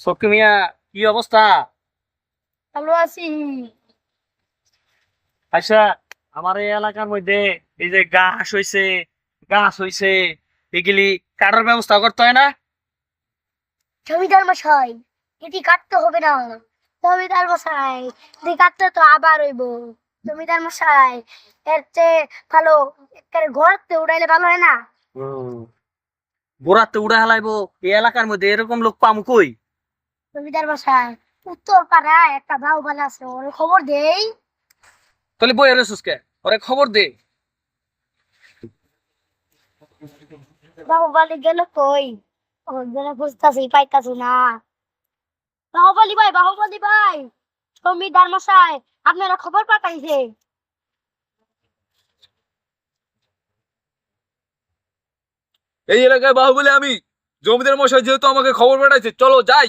সকি মিয়া, কি অবস্থা? ভালো আছি। আচ্ছা, আমার এই এলাকার মধ্যে এই যে গাছ হইছে এগুলি কাটার ব্যবস্থা করতে হয় না? জমিদার মশাই, এটি কাটতে হবে না। জমিদার মশাই, এটি কাটতে তো আবার হইব। জমিদার মশাই, এর চেয়ে ভালো একেবারে ঘরতে উড়াইলে ভালো হয় না? গোড়াতে উড়া হেলাইবো? এই এলাকার মধ্যে এরকম লোক পামু কই? জমিদার মশাই, উত্তর পাড়ায় একটা বাউবাল আছে, ওর খবর দেই। তাহলে বই রেসুস কে? ওরে খবর দে। বাহুবালি গেল কই? ওর জন্য খুঁজতাছি, পাইতাছি না। বাহুবলি ভাই, জমিদার মশাই আপনারা খবর পাঠাইছে। এই এলাকায় বাহুবলী আমি। জমিদার মশাই যেহেতু আমাকে খবর পাঠাইছে, চলো যাই।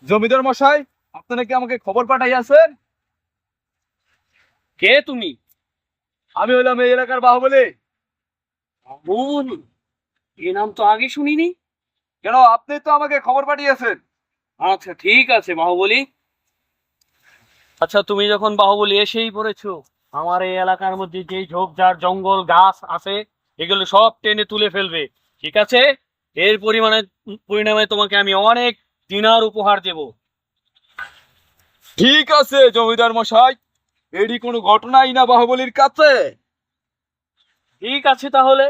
জমিদার মশাই, আপনারা কি আমাকে খবর পাঠাইয়াছেন? কে তুমি? আমি হলাম এই এলাকার বাহুবলী। বোন, এ নাম তো আগে শুনিনি। কেন, আপনি তো আমাকে খবর পাঠিয়েছেন। আচ্ছা, ঠিক আছে বাহুবলী। আচ্ছা, তুমি যখন বাহুবলী এসেই পড়েছো, আমার এই এলাকার মধ্যে যে ঝোপঝাড় জঙ্গল গাছ আছে এগুলো সব টেনে তুলে ফেলবে, ঠিক আছে? এর পরিণামে তোমাকে আমি অনেক দিনার উপহার দেব। ঠিক আছে জমিদার মশাই, এটি কোনো ঘটনাই না বাহুবলীর কাছে। ঠিক আছে, তাহলে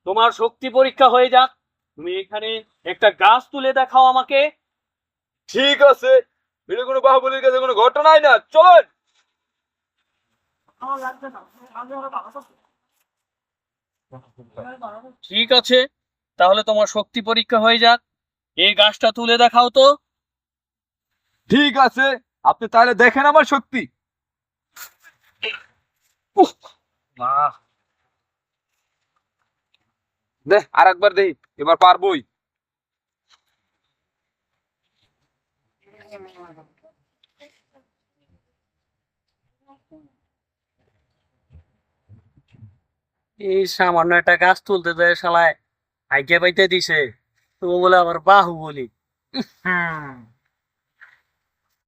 তোমার শক্তি পরীক্ষা হয়ে যাক। তুমি এখানে একটা গাছ তুলে দেখাও আমাকে। ঠিক আছে, এটা কোনো বাহুবলীর কাছে কোনো ঘটনাই না, চলেন। ঠিক আছে, তাহলে তোমার শক্তি পরীক্ষা হয়ে যাক। এই গাছটা তুলে দেখাও তো। ঠিক আছে, আপনি তাহলে দেখেন আমার শক্তি। উফ, বাহ। দে আর একবার দেই, এবার পারবোই। এই সামান্য একটা গাছ তুলতে দেয় শালায় আইডিয়া পাইতে দিছে, তো বলে আবার বাহুবলী। হুম।